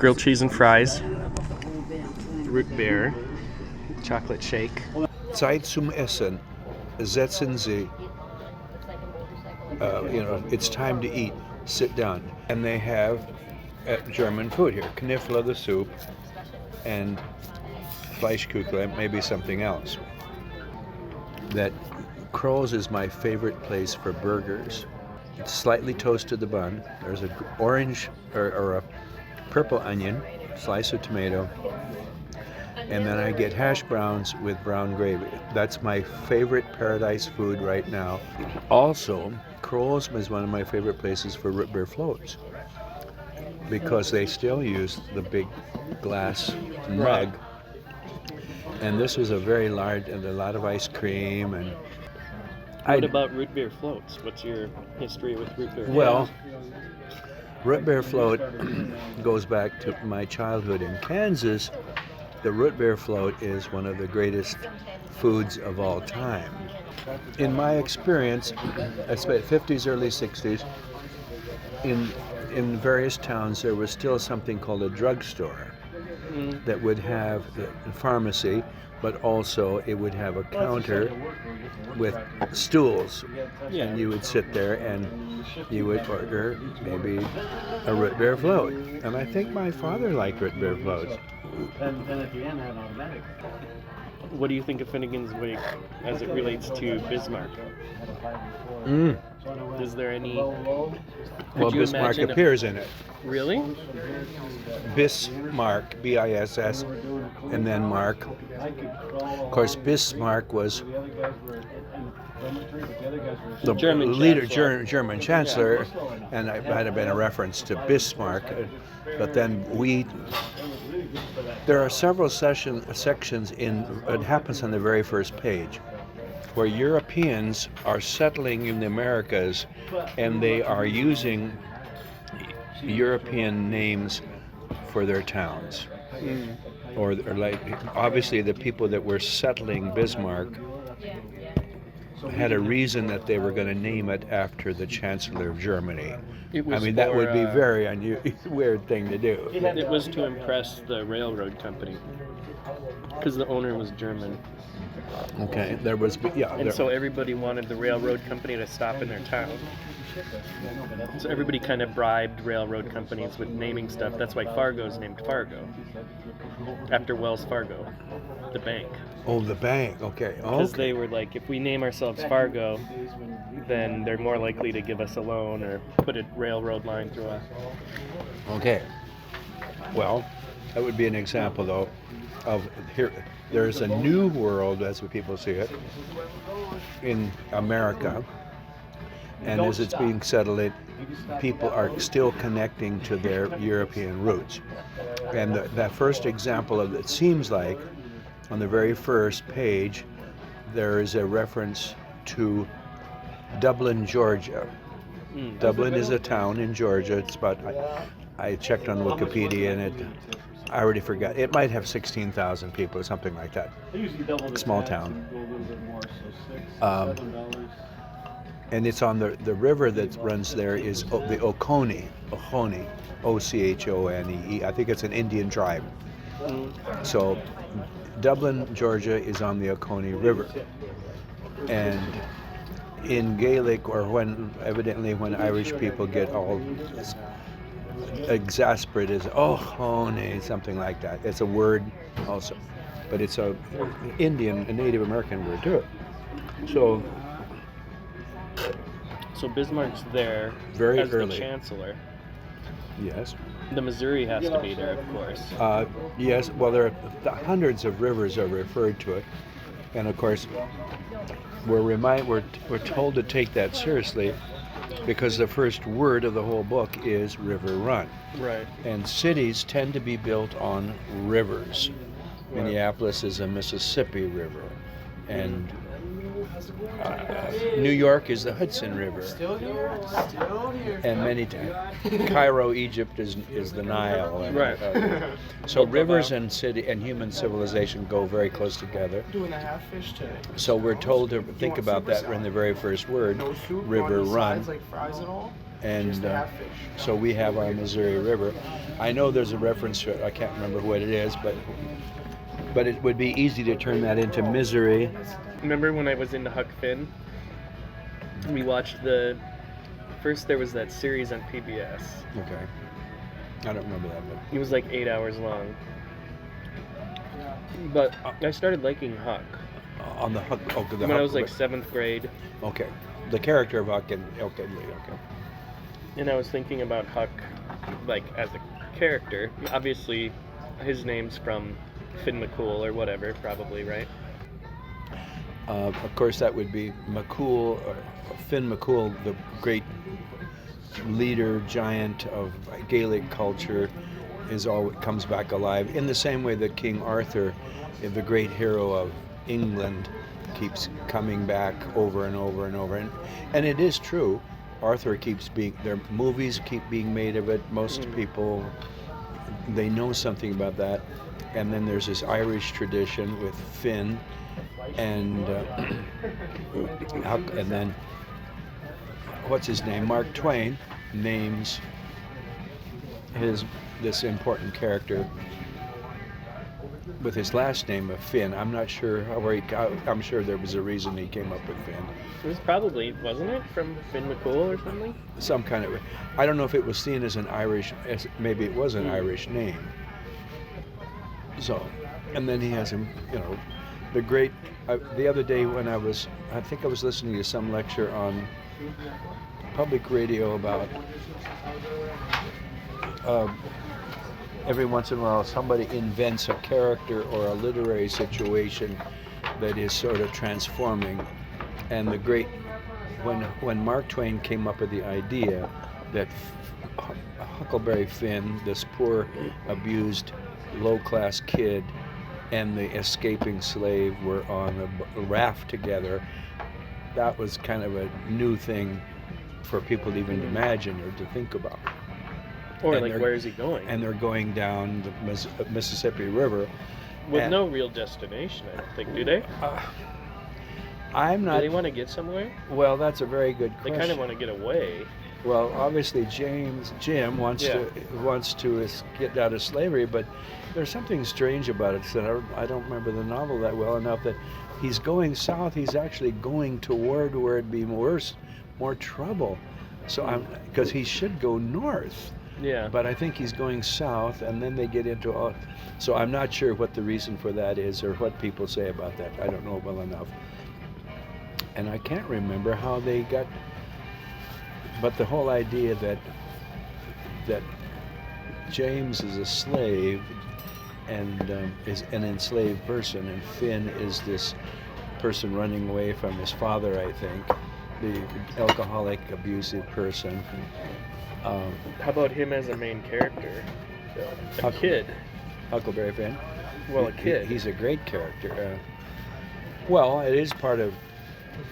grilled cheese and fries, root beer, chocolate shake. Zeit zum Essen. Setzen Sie. It's time to eat. Sit down. And they have German food here. Knifle, the soup, and Fleischkuchen, maybe something else. That Kroll's is my favorite place for burgers. It's slightly toasted the bun. There's an orange or a purple onion, slice of tomato, and then I get hash browns with brown gravy. That's my favorite paradise food right now. Also, Kroll's is one of my favorite places for root beer floats because they still use the big glass mug. And this was a very large, and a lot of ice cream. And what about root beer floats? What's your history with root beer? Well, root beer float goes back to my childhood in Kansas. The root beer float is one of the greatest foods of all time. In my experience, especially 50s, early 60s, in various towns there was still something called a drugstore that would have a pharmacy, but also it would have a counter with stools. Yeah. And you would sit there and you would order maybe a root beer float. And I think my father liked root beer floats. What do you think of Finnegan's Wake as it relates to Bismarck? Is there any... Well, Bismarck appears in it. Really? Bismarck, B-I-S-S, and then Mark. Of course, Bismarck was the German chancellor, and it might have been a reference to Bismarck. But then there are several sections it happens on the very first page, where Europeans are settling in the Americas, and they are using European names for their towns. Or like, obviously the people that were settling Bismarck had a reason that they were going to name it after the Chancellor of Germany. That would be very weird thing to do. It was to impress the railroad company, because the owner was German. Okay, there was, so everybody wanted the railroad company to stop in their town. So everybody kind of bribed railroad companies with naming stuff. That's why Fargo's named Fargo, after Wells Fargo, the bank. Oh, the bank, okay. Because they were like, if we name ourselves Fargo, then they're more likely to give us a loan or put a railroad line through us. Okay. Well, that would be an example, though, of here. There's a new world, as people see it, in America, and as it's being settled, people are still connecting to their European roots. And that first example of it seems like, on the very first page, there is a reference to Dublin, Georgia. Dublin is a town in Georgia. It's about, I checked on Wikipedia, and I already forgot. It might have 16,000 people or something like that. Small town. And it's on the river that runs there is the Oconee, O-C-H-O-N-E-E. I think it's an Indian tribe. So Dublin, Georgia is on the Oconee River. And in Gaelic, or when Irish people get all exasperated, honey, something like that. It's a word also, but it's a Native American word too. So Bismarck's there very as early. The chancellor. Yes. The Missouri has to be there, of course. Yes. Well, there are hundreds of rivers are referred to it, and of course, we're told to take that seriously, because the first word of the whole book is river run. Right. And cities tend to be built on rivers. Minneapolis is a Mississippi River, and New York is the Hudson River. Still here. And many times, Cairo, Egypt is the Nile. And, right. So rivers and city and human civilization go very close together. Doing a half fish today. So we're told to think about that in the very first word, No soup, river no run. sides like fries at all? And so we have our Missouri River. I know there's a reference to it. I can't remember what it is, but it would be easy to turn that into misery. Remember when I was into Huck Finn? We watched first there was that series on PBS. Okay. I don't remember that, but It was like 8 hours long. But I started liking Huck on the Huck. Okay, the when Huck, I was like 7th grade. Okay, the character of Huck and okay. And I was thinking about Huck, like, as a character. Obviously, his name's from Finn McCool or whatever, probably, right? Of course, that would be McCool, Finn McCool, the great leader, giant of Gaelic culture, comes back alive in the same way that King Arthur, the great hero of England, keeps coming back over and over and over. And it is true. Arthur their movies keep being made of it. Most people, they know something about that. And then there's this Irish tradition with Finn and then what's his name? Mark Twain names this important character with his last name of Finn. I'm not sure I'm sure there was a reason he came up with Finn. It was probably, wasn't it, from Finn McCool or something? Some kind of, I don't know if it was seen as maybe it was an Irish name. So, and then he has him, the great, the other day when I think I was listening to some lecture on public radio about every once in a while somebody invents a character or a literary situation that is sort of transforming. And when Mark Twain came up with the idea that Huckleberry Finn, this poor, abused, low-class kid, and the escaping slave were on a raft together, that was kind of a new thing for people to even imagine or to think about. Or where is he going? And they're going down the Mississippi River. With no real destination, I don't think, do they? I'm not. Do they want to get somewhere? Well, that's a very good question. They kind of want to get away. Well, obviously Jim wants to get out of slavery, but there's something strange about it. So I don't remember the novel that well enough that he's going south. He's actually going toward where it'd be more trouble. So because he should go north. Yeah. But I think he's going south, and then they get into so I'm not sure what the reason for that is or what people say about that. I don't know well enough. And I can't remember how they got, but the whole idea that James is a slave and is an enslaved person, and Finn is this person running away from his father, I think, the alcoholic, abusive person. How about him as a main character? A kid. Huckleberry Finn? Well, a kid. He's a great character. Well, it is part of,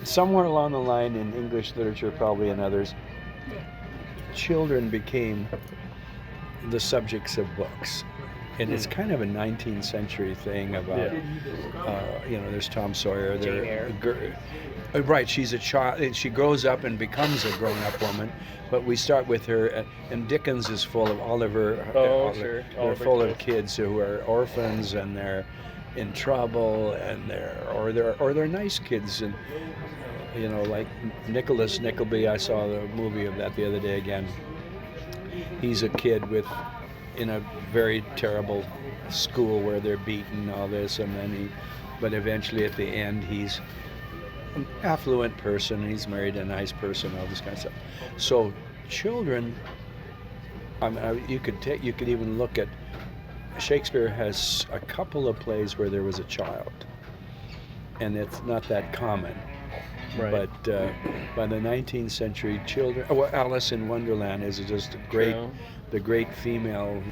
somewhere along the line in English literature, probably in others, children became the subjects of books. And it's kind of a 19th century thing about, there's Tom Sawyer. Jane Eyre. Right, she's a child, and she grows up and becomes a grown-up woman. But we start with her, and Dickens is full of Oliver. Sure. They're full of kids who are orphans, and they're in trouble, and they're nice kids, and like Nicholas Nickleby. I saw the movie of that the other day again. He's a kid in a very terrible school where they're beaten, all this, and then but eventually at the end he's an affluent person, and he's married a nice person, all this kind of stuff. So children, you could even look at, Shakespeare has a couple of plays where there was a child, and it's not that common. Right. But by the 19th century, children. Well, Alice in Wonderland is just the great female,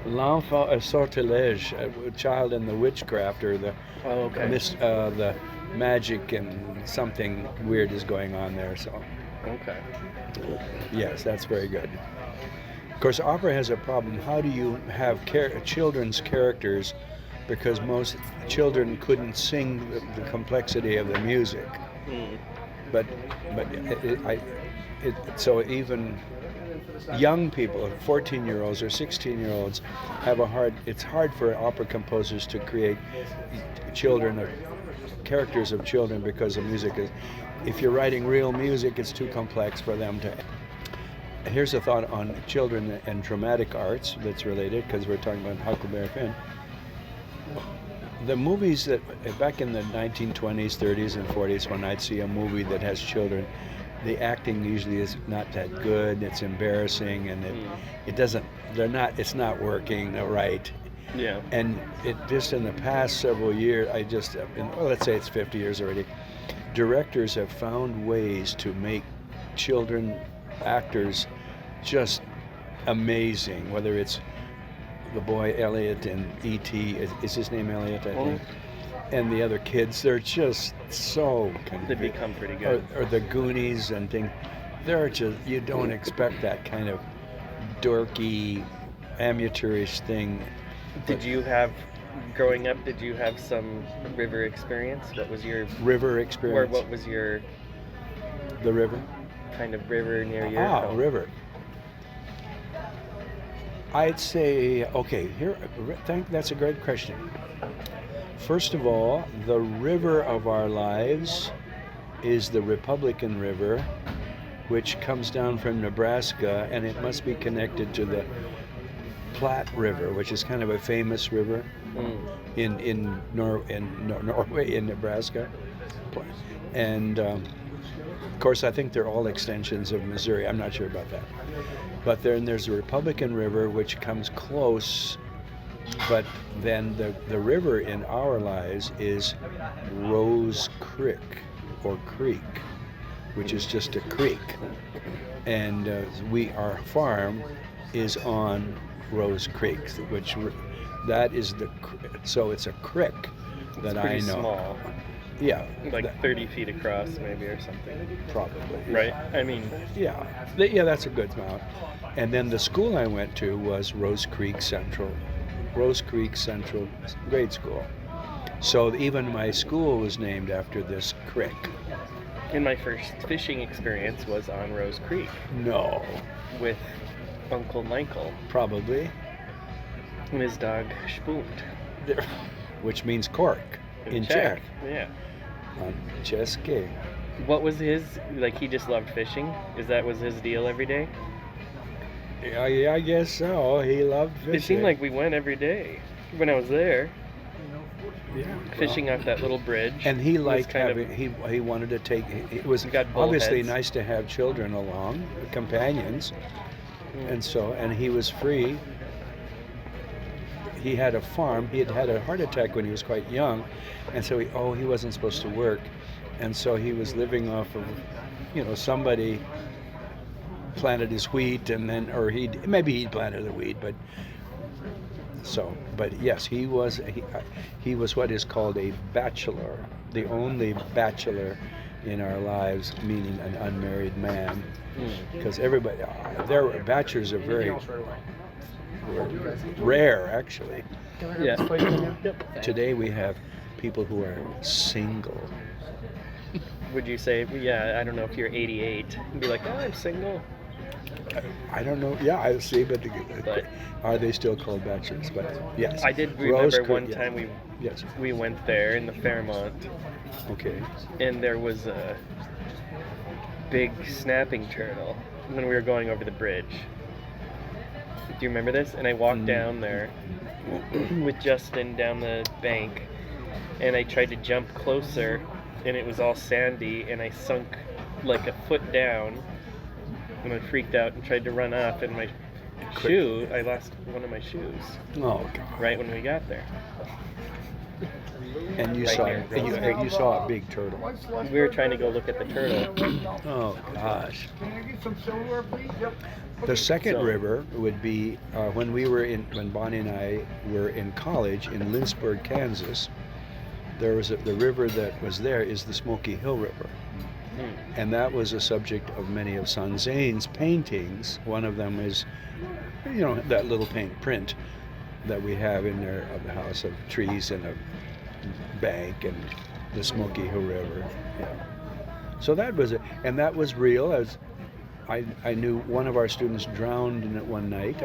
l'enfant à sortilège, a child in the witchcraft or the the magic, and something weird is going on there. So. Okay. Yes, that's very good. Of course, opera has a problem. How do you have children's characters? Because most children couldn't sing the complexity of the music. But so even young people, 14-year-olds or 16-year-olds, it's hard for opera composers to create children or characters of children because the music is, if you're writing real music, it's too complex for them to. Here's a thought on children and dramatic arts that's related, because we're talking about Huckleberry Finn. The movies that, back in the 1920s, 30s, and 40s, when I'd see a movie that has children, the acting usually is not that good, it's embarrassing, and it's not working right. Yeah. And it just in the past several years, let's say it's 50 years already, directors have found ways to make children actors just amazing, whether it's the boy Elliot in E.T., is his name Elliot, I think, and the other kids, they're just so They become pretty good. Or the Goonies and things, they're just, you don't expect that kind of dorky, amateurish thing. Growing up, did you have some river experience? What was your river experience? Or what was your the river? Kind of river near your home? River. I'd say, okay, that's a great question. First of all, the river of our lives is the Republican River, which comes down from Nebraska, and it must be connected to the Platte River, which is kind of a famous river in Norway, in Nebraska. And of course, I think they're all extensions of Missouri. I'm not sure about that. But then there's the Republican River, which comes close, but then the river in our lives is Rose Creek, or Creek, which is just a creek. And our farm is on Rose Creek, so it's a creek that I know. Small. Yeah. Like 30 feet across, maybe, or something. Probably. Right? I mean. Yeah, that's a good amount. And then the school I went to was Rose Creek Central Grade School. So even my school was named after this creek. And my first fishing experience was on Rose Creek. No. With Uncle Michael. Probably. And his dog Spoont. Which means cork in Czech. Yeah. On Česky. What was his, he just loved fishing? Was his deal every day? Yeah, I guess so. He loved fishing. It seemed like we went every day when I was there. Yeah. Fishing off that little bridge. And he liked he wanted to take, it was obviously nice to have children along, companions. And he was free. He had a farm. He had a heart attack when he was quite young, and so he wasn't supposed to work, and so he was living off of, somebody planted his wheat, and then, or maybe he planted the wheat, but yes, he was what is called a bachelor, the only bachelor in our lives, meaning an unmarried man, because everybody, bachelors are very rare, actually. Yeah. Today we have people who are single. Would you say, I don't know, if you're 88, you'd be like, oh, I'm single? I don't know. Yeah, I see, but are they still called bachelors? But yes. I did remember one time we went there in the Fairmont. Okay. And there was a big snapping turtle when we were going over the bridge. Do you remember this? And I walked down there with Justin down the bank, and I tried to jump closer, and it was all sandy, and I sunk like a foot down, and I freaked out and tried to run up, and my I lost one of my shoes. Oh, God. Right when we got there. And you saw a big turtle. We were trying to go look at the turtle. Oh, gosh. The second river would be when Bonnie and I were in college in Lynchburg, Kansas. There was the river that was there is the Smoky Hill River. And that was a subject of many of Son Zane's paintings. One of them is, that little print that we have in there of the house of trees and a bank and the Smoky Hill River. Yeah. So that was it, and that was real. I knew one of our students drowned in it one night,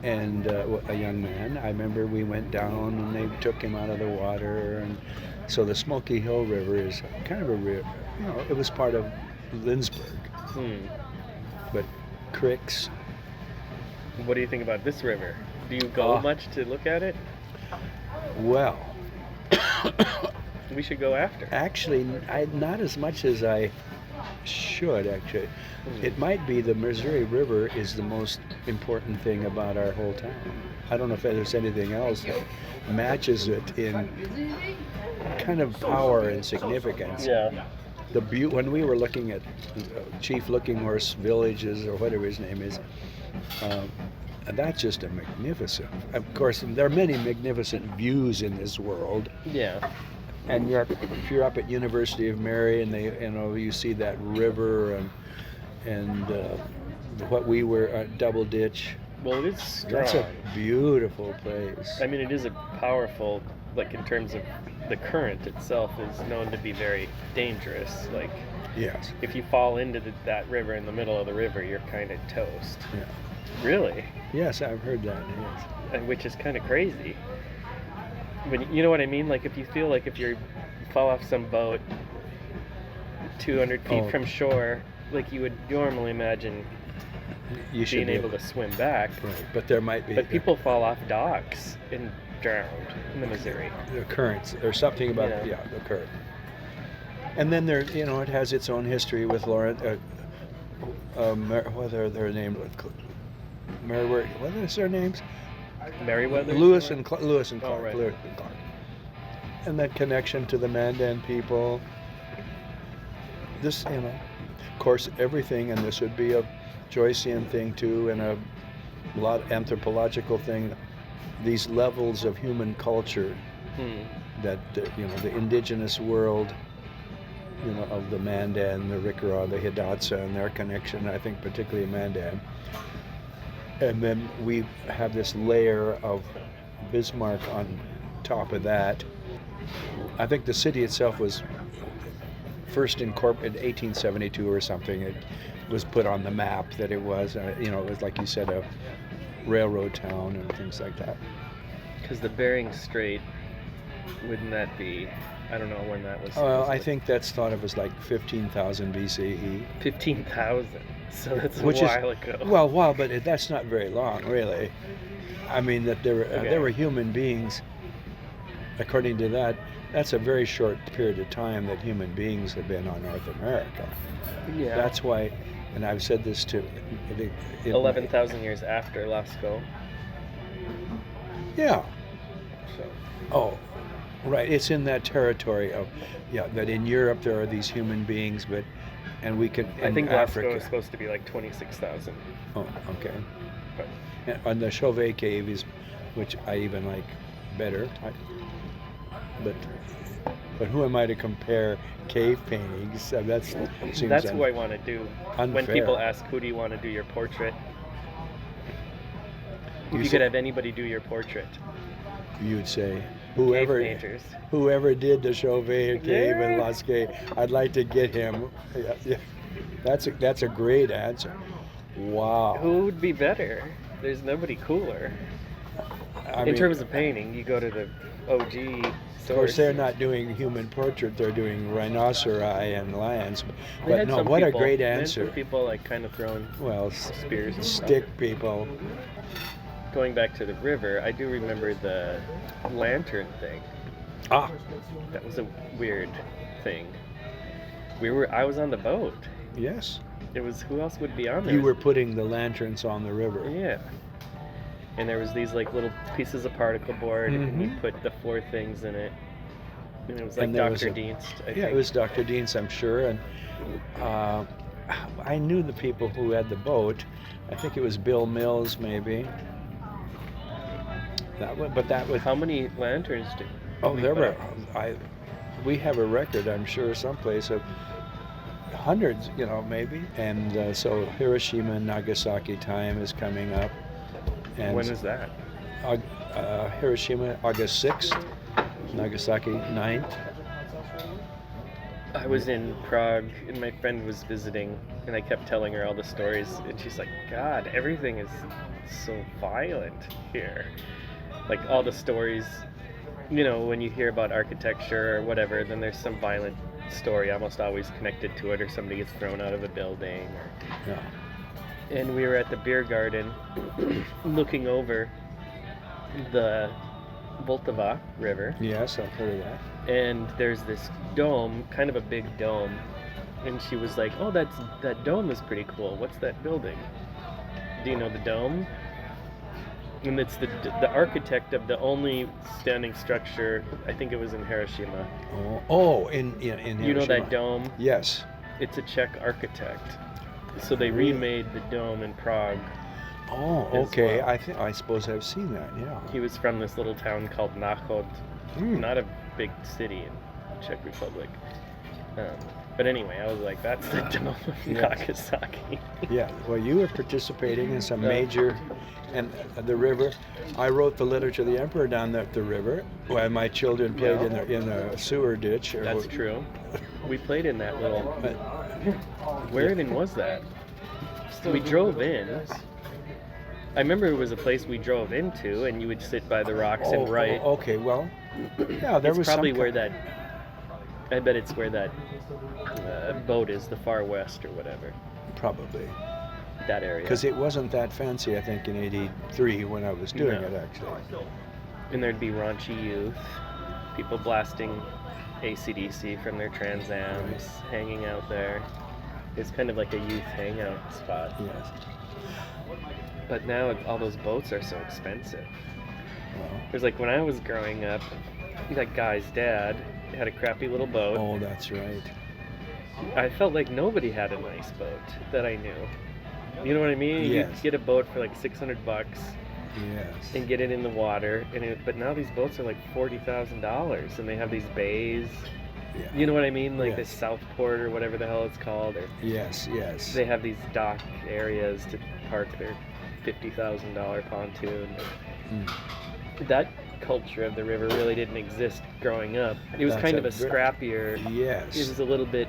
and a young man. I remember we went down and they took him out of the water, and so the Smoky Hill River is kind of it was part of Lindsberg, but creeks. What do you think about this river? Do you go much to look at it? Well, we should go after. Actually, not as much as I should, actually. It might be the Missouri River is the most important thing about our whole town. I don't know if there's anything else that matches it in kind of power and significance. Yeah. When we were looking at Chief Looking Horse Villages, or whatever his name is, that's just a magnificent. Of course, there are many magnificent views in this world. Yeah. And yet, if you're up at University of Mary and you see that river and what we were at Double Ditch. Well, it is strong. That's a beautiful place. I mean, it is a powerful, like in terms of the current itself is known to be very dangerous. Like, yes, if you fall into that river in the middle of the river, you're kind of toast. Yeah. Really? Yes, I've heard that. Yes. And which is kind of crazy. But you know what I mean? Like if you feel like if you fall off some boat 200 feet from shore, like you would normally imagine being able to swim back. Right, but there might be. But people fall off docks and drowned in the Missouri. The currents. There's something about the current. And then there, it has its own history with Lawrence. What are their names? Meriwether. What are their names? Meriwether. Lewis and Clark. Lewis and Clark. Right. Lewis and Clark. And that connection to the Mandan people. This, of course, everything, and this would be a Joycean thing too, and a lot of anthropological thing. These levels of human culture that the indigenous world, of the Mandan, the Riccara, the Hidatsa, and their connection. I think particularly Mandan. And then we have this layer of Bismarck on top of that. I think the city itself was first incorporated in 1872 or something. It was put on the map that it was, it was like you said, a railroad town and things like that. Because the Bering Strait, wouldn't that be, I don't know when that was. Well, I think that's thought of as like 15,000 BCE. 15,000. So that's a while ago. Well, but that's not very long, really. I mean, that there were human beings. According to that, that's a very short period of time that human beings have been on North America. Yeah. That's why, and I've said this too. 11,000 years after Lascaux. Yeah. So. Oh, right. It's in that territory of, that in Europe there are these human beings, and we can. I think Africa, Lascaux is supposed to be like 26,000. Oh, okay. But. And the Chauvet Cave is, which I even like better. But who am I to compare cave paintings? That's who I want to do. Unfair. When people ask, who do you want to do your portrait? If you could have anybody do your portrait. You'd say, cave painters. Whoever did the Chauvet Cave in Lascaux, I'd like to get him. Yeah. That's a great answer. Wow. Who would be better? There's nobody cooler. In terms of painting, you go to the OG source. Of course, they're not doing human portrait; they're doing rhinoceri and lions. But no, what a great answer! People like kind of throwing spears and stick stuff. People. Going back to the river, I do remember the lantern thing. That was a weird thing. I was on the boat. Yes. It was, who else would be on there? You were putting the lanterns on the river. Yeah. And there was these like little pieces of particle board, and you put the 4 things in it. And it was like Dr. Dienst, I think. Yeah, it was Dr. Dienst, I'm sure. And I knew the people who had the boat. I think it was Bill Mills, maybe. That was. How many lanterns did? There were. We have a record, I'm sure, someplace of hundreds, maybe. And so Hiroshima and Nagasaki time is coming up. And when is that? Hiroshima, August 6th, Nagasaki 9th. I was in Prague, and my friend was visiting And I kept telling her all the stories, and she's like, God, everything is so violent here. Like all the stories, when you hear about architecture or whatever, then there's some violent story almost always connected to it, or somebody gets thrown out of a building. Yeah. And we were at the beer garden looking over the Vltava River. Yes, I've heard of that. And there's this dome, kind of a big dome. And she was like, oh, that dome is pretty cool. What's that building? Do you know the dome? And it's the architect of the only standing structure, I think it was in Hiroshima. In Hiroshima. You know that dome? Yes. It's a Czech architect. So they remade the dome in Prague. Oh, okay. Well. I suppose I've seen that. Yeah. He was from this little town called Náchod, not a big city in the Czech Republic. But anyway, I was like, that's the dome of Nagasaki. Yeah. Well, you were participating in some major, and the river. I wrote the letter to the emperor down the river, while my children played in the sewer ditch. That's true. We played in that little. Where even was that? We drove in. I remember it was a place we drove into, and you would sit by the rocks and write. Okay, well, yeah, there was probably where that. I bet it's where that boat is, the Far West or whatever. Probably. That area. Because it wasn't that fancy, I think, in '83 when I was doing it, actually. And there'd be raunchy youth, people blasting AC/DC from their Trans Ams, hanging out there. It's kind of like a youth hangout spot. Yes. But now all those boats are so expensive. It was like when I was growing up, that guy's dad had a crappy little boat. Oh, that's right. I felt like nobody had a nice boat that I knew. You know what I mean? Yes. You'd get a boat for like $600 Yes. and get it in the water. But now these boats are like $40,000, and they have these bays. Yeah. You know what I mean? Like Yes. this Southport or whatever the hell it's called. Or Yes, yes. they have these dock areas to park their $50,000 pontoon. That culture of the river really didn't exist growing up. It was kind of a scrappier. Yes. It was a little bit,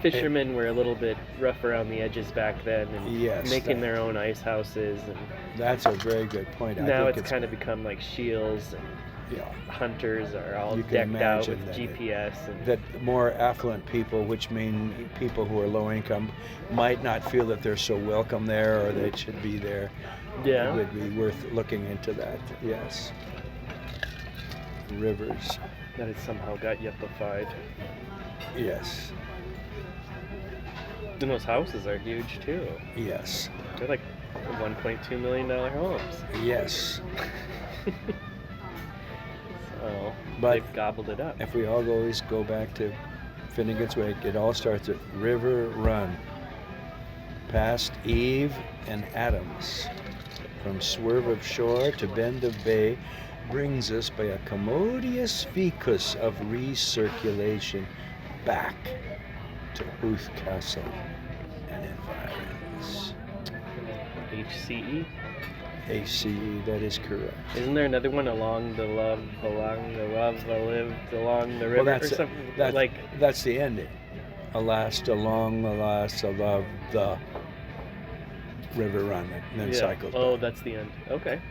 fishermen were a little bit rough around the edges back then, and making their own ice houses. And that's a very good point. Now it's kind of become like shields, and hunters are all decked out with GPS. That more affluent people, which mean people who are low income, might not feel that they're so welcome there, or they should be there. Yeah. It would be worth looking into that, yes. Rivers. That has somehow got yuppified. Yes. And those houses are huge too. Yes. They're like $1.2 million homes. Yes. So but they've gobbled it up. If we always go back to Finnegan's Wake, it all starts at River Run, past Eve and Adams. From swerve of shore to bend of bay, brings us by a commodious ficus of recirculation back to Hooth Castle and environs. HCE? HCE, that is correct. Isn't there another one along the river, Well, or something? That's the ending. Alas, along, alas, above the river run, and then cycles. Oh, back. that's the end. Okay.